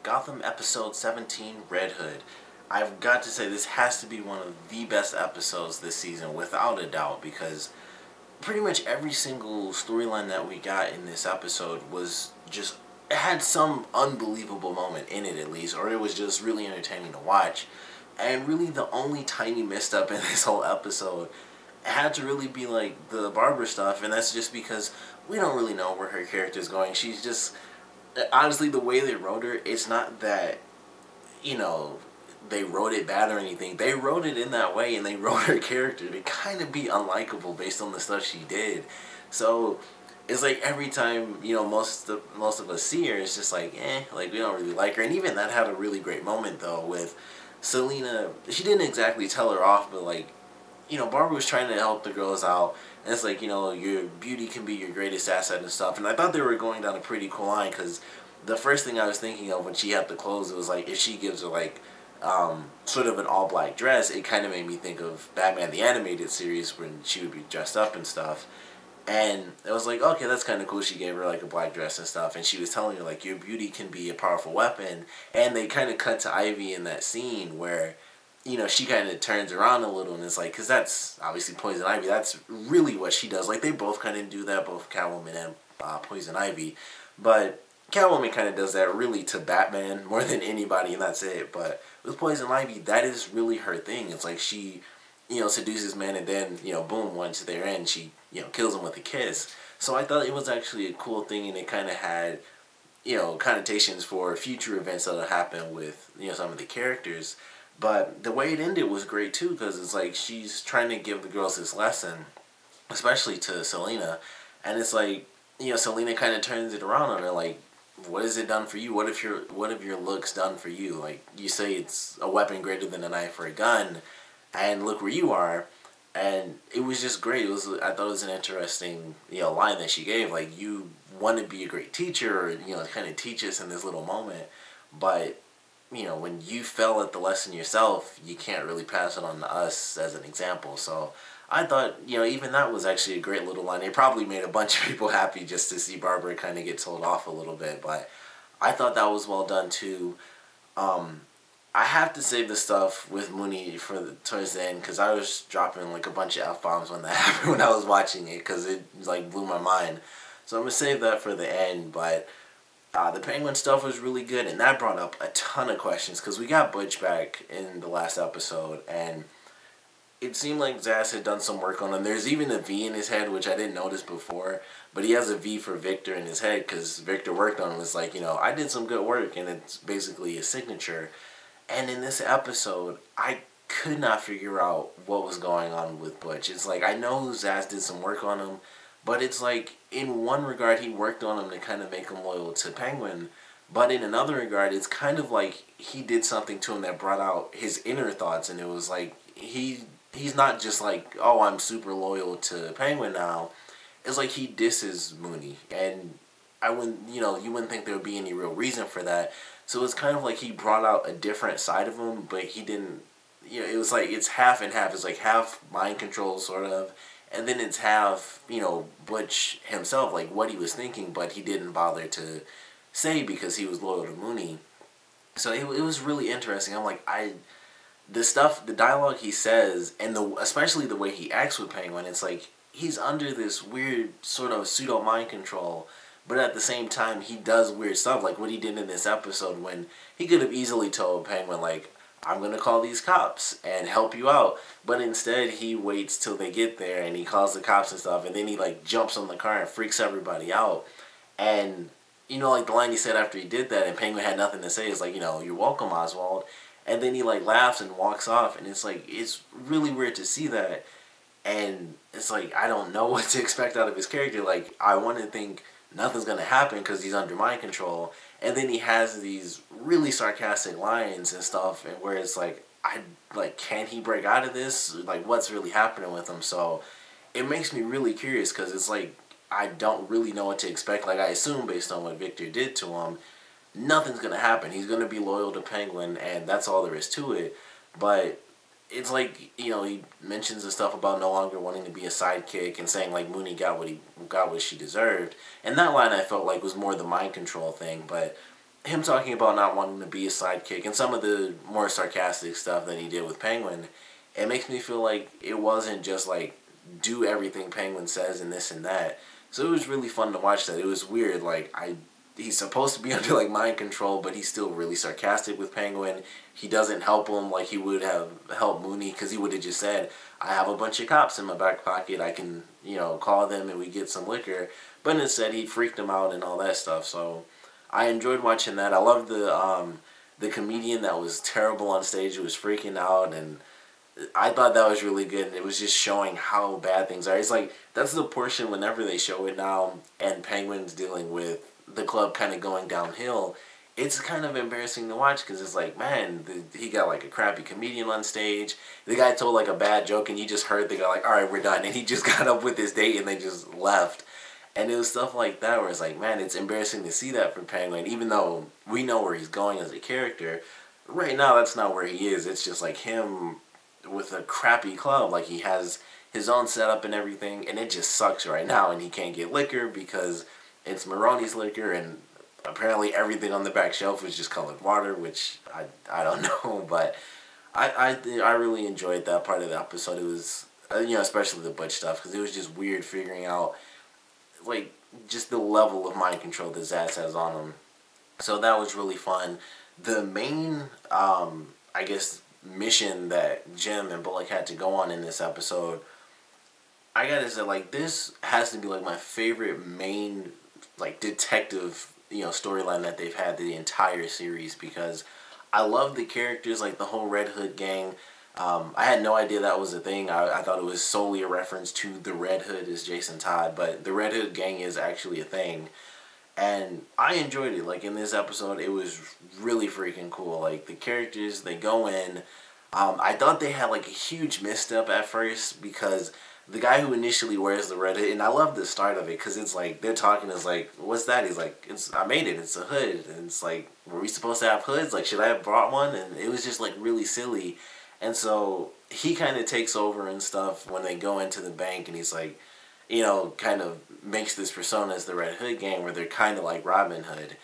Gotham episode 17, Red Hood. I've got to say this has to be one of the best episodes this season, without a doubt, because pretty much every single storyline that we got in this episode was just, it had some unbelievable moment in it at least, or it was just really entertaining to watch. And really the only tiny misstep in this whole episode had to really be like the Barbara stuff, and that's just because we don't really know where her character is going. She's just, honestly, the way they wrote her, it's not that, they wrote it bad or anything. They wrote it in that way, and they wrote her character to kind of be unlikable based on the stuff she did. So it's like every time, most of us see her, it's just like, like we don't really like her. And even that had a really great moment though with Selena. She didn't exactly tell her off, but like, Barbara was trying to help the girls out, and it's like, your beauty can be your greatest asset and stuff. And I thought they were going down a pretty cool line, because the first thing I was thinking of when she had the clothes, it was like, if she gives her like sort of an all-black dress, it kind of made me think of Batman the Animated Series when she would be dressed up and stuff. And it was like, okay, that's kind of cool. She gave her like a black dress and stuff, and she was telling her like, your beauty can be a powerful weapon. And they kind of cut to Ivy in that scene where, she kind of turns around a little, and it's like, because that's obviously Poison Ivy. That's really what she does. Like, they both kind of do that, both Catwoman and Poison Ivy. But Catwoman kind of does that really to Batman more than anybody, and that's it. But with Poison Ivy, that is really her thing. It's like she, seduces men, and then, boom, once they're in, she, kills them with a kiss. So I thought it was actually a cool thing, and it kind of had, connotations for future events that'll happen with, some of the characters. But the way it ended was great too, because it's like she's trying to give the girls this lesson, especially to Selena, and it's like, Selena kind of turns it around on her, like, what has it done for you? What have your looks done for you? Like, you say it's a weapon greater than a knife or a gun, and look where you are. And it was just great. I thought it was an interesting, line that she gave. Like, you want to be a great teacher, or, kind of teach us in this little moment, but when you fell at the lesson yourself, you can't really pass it on to us as an example. So I thought, even that was actually a great little line. It probably made a bunch of people happy just to see Barbara kind of get told off a little bit, but I thought that was well done too. I have to save the stuff with Mooney for towards the end, because I was dropping like a bunch of F-bombs when that happened when I was watching it, because it like blew my mind. So I'm going to save that for the end, but the Penguin stuff was really good, and that brought up a ton of questions, because we got Butch back in the last episode, and it seemed like Zsasz had done some work on him. There's even a V in his head, which I didn't notice before, but he has a V for Victor in his head, because Victor worked on him. It's like, I did some good work, and it's basically his signature. And in this episode, I could not figure out what was going on with Butch. It's like, I know Zsasz did some work on him, but it's like, in one regard, he worked on him to kind of make him loyal to Penguin. But in another regard, it's kind of like he did something to him that brought out his inner thoughts. And it was like, he's not just like, oh, I'm super loyal to Penguin now. It's like he disses Mooney. And I wouldn't, you wouldn't think there would be any real reason for that. So it's kind of like he brought out a different side of him, but he didn't, it was like, it's half and half. It's like half mind control, sort of. And then it's half, Butch himself, like what he was thinking, but he didn't bother to say because he was loyal to Mooney. So it was really interesting. I'm like, the dialogue he says, and especially the way he acts with Penguin, it's like he's under this weird sort of pseudo mind control, but at the same time he does weird stuff, like what he did in this episode when he could have easily told Penguin, like, I'm going to call these cops and help you out. But instead, he waits till they get there, and he calls the cops and stuff, and then he, like, jumps on the car and freaks everybody out. And, like, the line he said after he did that, and Penguin had nothing to say, is like, you're welcome, Oswald. And then he, like, laughs and walks off, and it's like, it's really weird to see that. And it's like, I don't know what to expect out of his character. Like, I want to think nothing's going to happen because he's under mind control. And then he has these really sarcastic lines and stuff, and where it's like, can he break out of this? Like, what's really happening with him? So it makes me really curious, because it's like, I don't really know what to expect. Like, I assume based on what Victor did to him, nothing's going to happen. He's going to be loyal to Penguin, and that's all there is to it. But it's like, he mentions the stuff about no longer wanting to be a sidekick, and saying like Mooney got what she deserved. And that line I felt like was more the mind control thing, but him talking about not wanting to be a sidekick and some of the more sarcastic stuff that he did with Penguin, it makes me feel like it wasn't just like do everything Penguin says and this and that. So it was really fun to watch that. It was weird. Like he's supposed to be under like mind control, but he's still really sarcastic with Penguin. He doesn't help him like he would have helped Mooney, because he would have just said, "I have a bunch of cops in my back pocket. I can, call them and we get some liquor." But instead, he freaked him out and all that stuff. So I enjoyed watching that. I loved the comedian that was terrible on stage, who was freaking out, and I thought that was really good. And it was just showing how bad things are. It's like that's the portion whenever they show it now, and Penguin's dealing with the club kind of going downhill. It's kind of embarrassing to watch, because it's like, man, he got like a crappy comedian on stage. The guy told like a bad joke, and you just heard the guy like, "All right, we're done," and he just got up with his date and they just left. And it was stuff like that where it's like, man, it's embarrassing to see that from Penguin, even though we know where he's going as a character. Right now, that's not where he is. It's just like him with a crappy club. Like, he has his own setup and everything, and it just sucks right now, and he can't get liquor because it's Maroni's liquor, and apparently everything on the back shelf is just colored water, which I don't know, but I really enjoyed that part of the episode. It was, especially the Butch stuff, because it was just weird figuring out, like, just the level of mind control that Zaz has on him. So that was really fun. The main, I guess, mission that Jim and Bullock had to go on in this episode, I gotta say, like, this has to be, like, my favorite main, like, detective, storyline that they've had the entire series, because I love the characters, like, the whole Red Hood gang. I had no idea that was a thing. I thought it was solely a reference to the Red Hood as Jason Todd, but the Red Hood gang is actually a thing. And I enjoyed it. Like, in this episode, it was really freaking cool. Like, the characters, they go in. I thought they had, like, a huge misstep at first, because the guy who initially wears the red hood, and I love the start of it, because it's like, they're talking, it's like, "What's that?" He's like, "I made it, it's a hood." And it's like, were we supposed to have hoods? Like, should I have brought one? And it was just, like, really silly. And so he kind of takes over and stuff when they go into the bank, and he's like, kind of makes this persona as the Red Hood gang, where they're kind of like Robin Hood.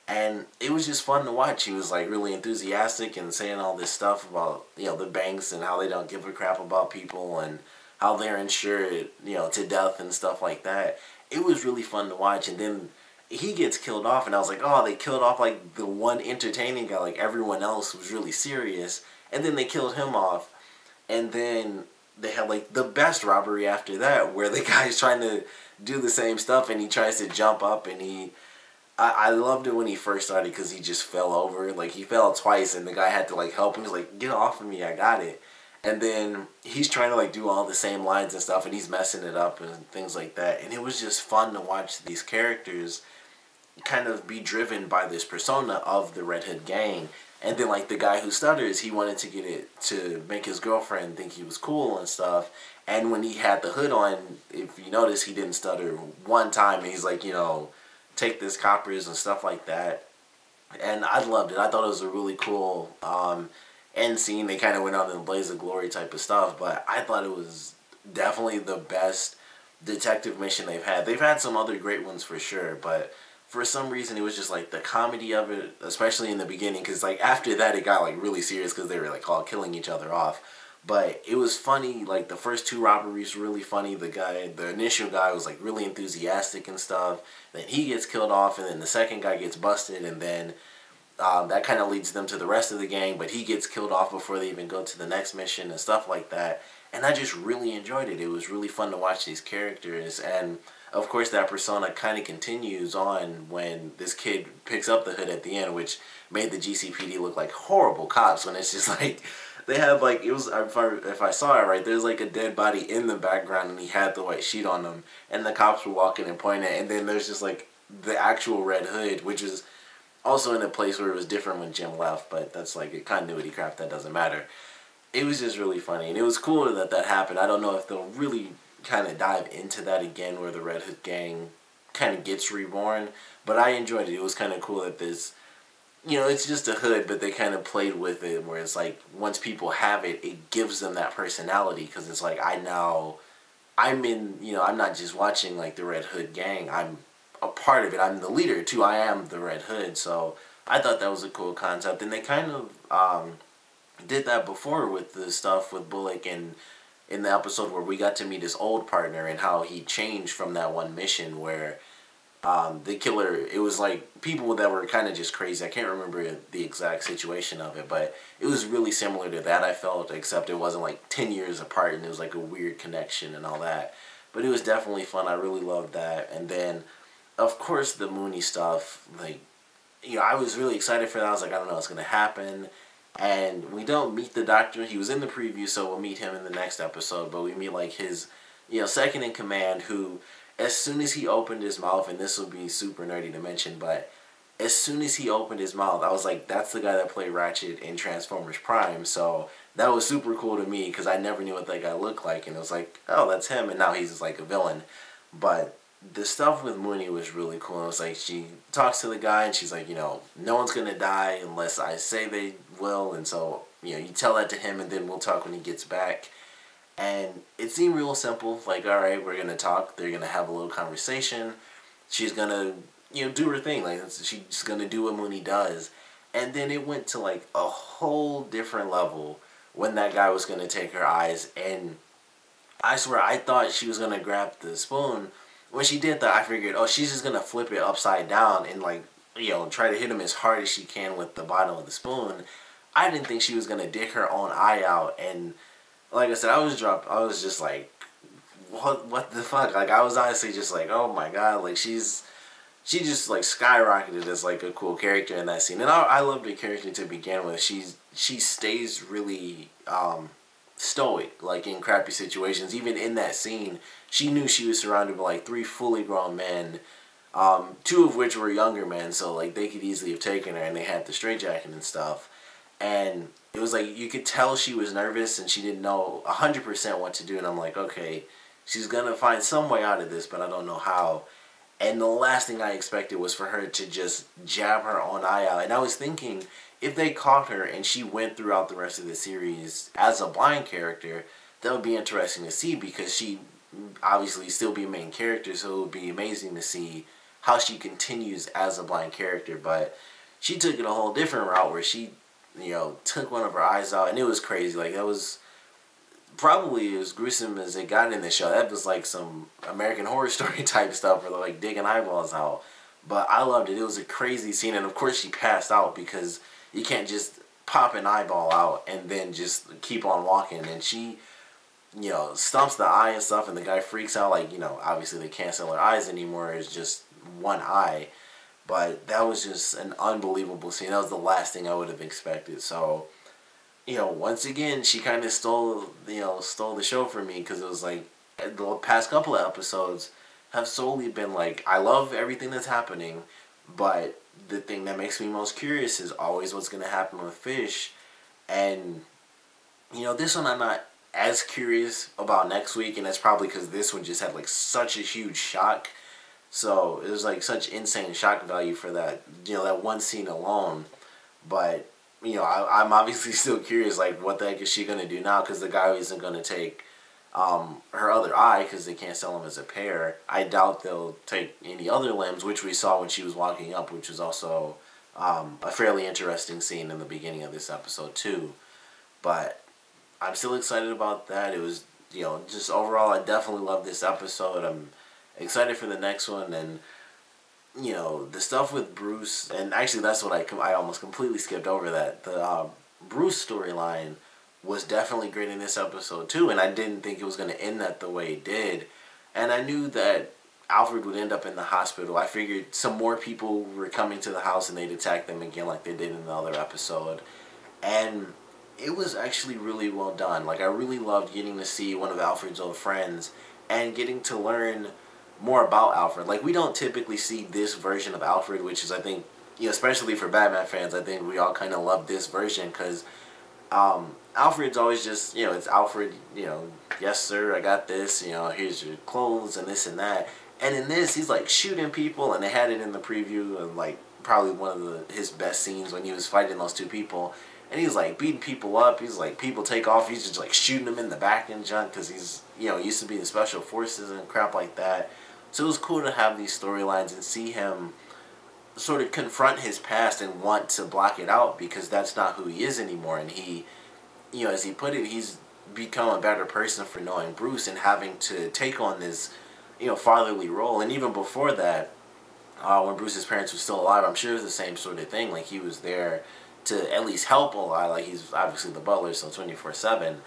And it was just fun to watch. He was like really enthusiastic and saying all this stuff about, the banks and how they don't give a crap about people and how they're insured, to death and stuff like that. It was really fun to watch. And then he gets killed off, and I was like, oh, they killed off like the one entertaining guy. Like, everyone else was really serious. And then they killed him off. And then they had like the best robbery after that, where the guy's trying to do the same stuff, and he tries to jump up, and I loved it when he first started, because he just fell over. Like, he fell twice, and the guy had to like help him. He's like, "Get off of me, I got it." And then he's trying to like do all the same lines and stuff, and he's messing it up and things like that. And it was just fun to watch these characters kind of be driven by this persona of the Red Hood gang. And then, like, the guy who stutters, he wanted to get it to make his girlfriend think he was cool and stuff. And when he had the hood on, if you notice, he didn't stutter one time. And he's like, "Take this, coppers," and stuff like that. And I loved it. I thought it was a really cool end scene. They kind of went on in the blaze of glory type of stuff. But I thought it was definitely the best detective mission they've had. They've had some other great ones for sure, but for some reason, it was just like the comedy of it, especially in the beginning, because like after that, it got like really serious, because they were like all killing each other off. But it was funny. Like, the first two robberies were really funny. The initial guy was like really enthusiastic and stuff. Then he gets killed off, and then the second guy gets busted, and then that kind of leads them to the rest of the gang. But he gets killed off before they even go to the next mission and stuff like that. And I just really enjoyed it. It was really fun to watch these characters. And of course, that persona kind of continues on when this kid picks up the hood at the end, which made the GCPD look like horrible cops, when it's just like, they have like, it was, if I saw it right, there's like a dead body in the background, and he had the white sheet on him, and the cops were walking and pointing, and then there's just like the actual Red Hood, which is also in a place where it was different when Jim left, but that's like a continuity crap, that doesn't matter. It was just really funny, and it was cool that that happened. I don't know if they'll really kind of dive into that again, where the Red Hood gang kind of gets reborn, but I enjoyed it. It was kind of cool that this, it's just a hood, but they kind of played with it, where it's like, once people have it, it gives them that personality, because it's like, I'm not just watching like the Red Hood gang, I'm a part of it, I'm the leader too, I am the Red Hood. So I thought that was a cool concept, and they kind of did that before with the stuff with Bullock and in the episode where we got to meet his old partner and how he changed from that one mission where the killer, it was like people that were kind of just crazy. I can't remember the exact situation of it, but it was really similar to that, I felt, except it wasn't like 10 years apart and it was like a weird connection and all that. But it was definitely fun. I really loved that. And then, of course, the Mooney stuff, like, you know, I was really excited for that. I was like, I don't know what's going to happen. And we don't meet the doctor. He was in the preview, so we'll meet him in the next episode. But we meet, like, his, you know, second in command, who, as soon as he opened his mouth, and this will be super nerdy to mention, but as soon as he opened his mouth, I was like, that's the guy that played Ratchet in Transformers Prime. So that was super cool to me, because I never knew what that guy looked like. And it was like, oh, that's him, and now he's, like, a villain. But the stuff with Mooney was really cool. It was like she talks to the guy and she's like, you know, no one's going to die unless I say they will. And so, you know, you tell that to him and then we'll talk when he gets back. And it seemed real simple. Like, all right, we're going to talk. They're going to have a little conversation. She's going to, you know, do her thing. Like, she's going to do what Mooney does. And then it went to, like, a whole different level when that guy was going to take her eyes. And I swear, I thought she was going to grab the spoon. When she did that, I figured, oh, she's just going to flip it upside down and, like, you know, try to hit him as hard as she can with the bottom of the spoon. I didn't think she was going to dig her own eye out. And, like I said, I was just like, what the fuck? Like, I was honestly just like, oh my god, like, she just, like, skyrocketed as, like, a cool character in that scene. And I loved the character to begin with. She stays really, stoic, like, in crappy situations. Even in that scene, she knew she was surrounded by, like, 3 fully grown men, 2 of which were younger men, so, like, they could easily have taken her, and they had the straitjacket and stuff. And it was like, you could tell she was nervous, and she didn't know 100% what to do, and I'm like, okay, she's gonna find some way out of this, but I don't know how. And the last thing I expected was for her to just jab her own eye out. And I was thinking, if they caught her and she went throughout the rest of the series as a blind character, that would be interesting to see, because she obviously still be a main character, so it would be amazing to see how she continues as a blind character. But she took it a whole different route where she, you know, took one of her eyes out, and it was crazy. Like, that was probably as gruesome as it got in the show. That was like some American Horror Story type stuff where they're like digging eyeballs out. But I loved it. It was a crazy scene, and of course she passed out, because you can't just pop an eyeball out and then just keep on walking. And she, you know, stumps the eye and stuff, and the guy freaks out. Like, you know, obviously they can't sell her eyes anymore. It's just one eye. But that was just an unbelievable scene. That was the last thing I would have expected. So, you know, once again, she kind of stole the show for me, because it was like, the past couple of episodes have solely been like, I love everything that's happening, but the thing that makes me most curious is always what's going to happen with Fish. And, you know, this one I'm not as curious about next week, and that's probably because this one just had, like, such a huge shock. So it was, like, such insane shock value for that, you know, that one scene alone. But, you know, I'm obviously still curious, like, what the heck is she going to do now, because the guy isn't going to take her other eye, because they can't sell them as a pair. I doubt they'll take any other limbs, which we saw when she was walking up, which was also a fairly interesting scene in the beginning of this episode too. But I'm still excited about that. It was, you know, just overall, I definitely love this episode. I'm excited for the next one. And, you know, the stuff with Bruce, and actually that's what I almost completely skipped over that. The Bruce storyline was definitely great in this episode too, and I didn't think it was going to end that the way it did. And I knew that Alfred would end up in the hospital. I figured some more people were coming to the house and they'd attack them again like they did in the other episode. And it was actually really well done. Like, I really loved getting to see one of Alfred's old friends and getting to learn more about Alfred. Like, we don't typically see this version of Alfred, which is, I think, you know, especially for Batman fans, I think we all kind of love this version, because Alfred's always just, you know, it's Alfred, you know, yes sir, I got this, you know, here's your clothes and this and that. And in this, he's like shooting people, and they had it in the preview, and like probably one of his best scenes when he was fighting those 2 people. And he's like beating people up, he's like, people take off, he's just like shooting them in the back and junk, because he's, you know, used to be in special forces and crap like that. So it was cool to have these storylines and see him sort of confront his past and want to block it out because that's not who he is anymore. And he, as he put it, he's become a better person for knowing Bruce and having to take on this, fatherly role. And even before that, when Bruce's parents were still alive, I'm sure it was the same sort of thing. Like, he was there to at least help a lot. Like, he's obviously the butler, so 24/7.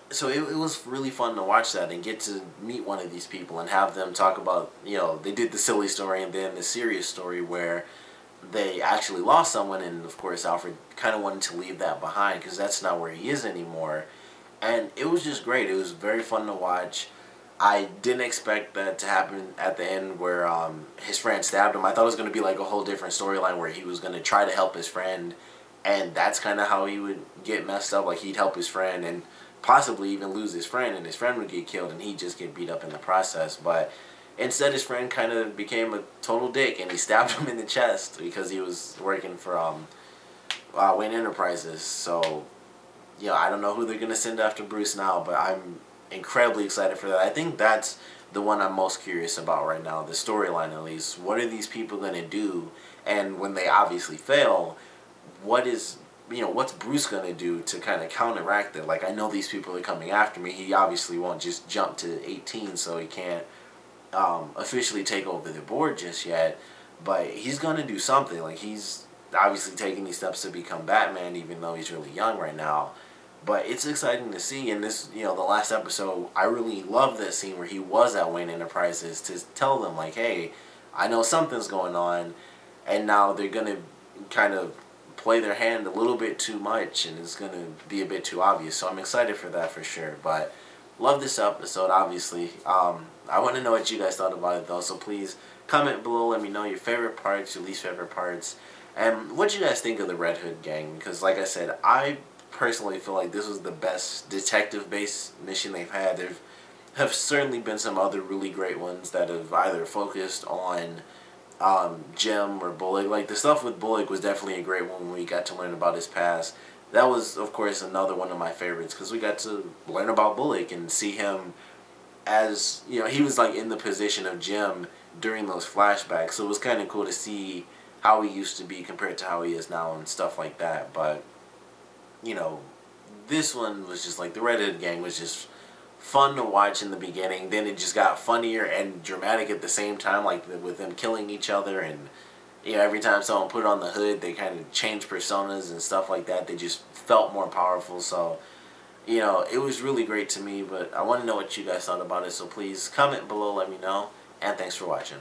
So it was really fun to watch that and get to meet one of these people and have them talk about, they did the silly story and then the serious story where they actually lost someone, and of course Alfred kind of wanted to leave that behind because that's not where he is anymore. And it was just great. It was very fun to watch. I didn't expect that to happen at the end where his friend stabbed him. I thought it was going to be like a whole different storyline where he was going to try to help his friend, and that's kind of how he would get messed up. Like, he'd help his friend and possibly even lose his friend, and his friend would get killed, and he'd just get beat up in the process. But instead, his friend kind of became a total dick, and he stabbed him in the chest because he was working for Wayne Enterprises. So, I don't know who they're going to send after Bruce now, but I'm incredibly excited for that. I think that's the one I'm most curious about right now, the storyline at least. What are these people going to do? And when they obviously fail, what's Bruce going to do to kind of counteract it? Like, I know these people are coming after me. He obviously won't just jump to 18, so he can't officially take over the board just yet. But he's going to do something. Like, he's obviously taking these steps to become Batman, even though he's really young right now. But it's exciting to see. And this, the last episode, I really love this scene where he was at Wayne Enterprises to tell them, like, hey, I know something's going on. And now they're going to kind of play their hand a little bit too much, and it's going to be a bit too obvious. So I'm excited for that for sure. But love this episode, obviously. I want to know what you guys thought about it, though. So please comment below. Let me know your favorite parts, your least favorite parts, and what you guys think of the Red Hood gang. Because, like I said, I personally feel like this was the best detective-based mission they've had. There have certainly been some other really great ones that have either focused on Jim or Bullock. Like, the stuff with Bullock was definitely a great one when we got to learn about his past. That was, of course, another one of my favorites because we got to learn about Bullock and see him as, he was like in the position of Jim during those flashbacks. So it was kind of cool to see how he used to be compared to how he is now and stuff like that. But this one was just like, the Red Hood gang was just fun to watch in the beginning. Then it just got funnier and dramatic at the same time, like with them killing each other. And every time someone put on the hood, they kind of changed personas and stuff like that. They just felt more powerful. So it was really great to me. But I want to know what you guys thought about it, so please comment below, let me know, and thanks for watching.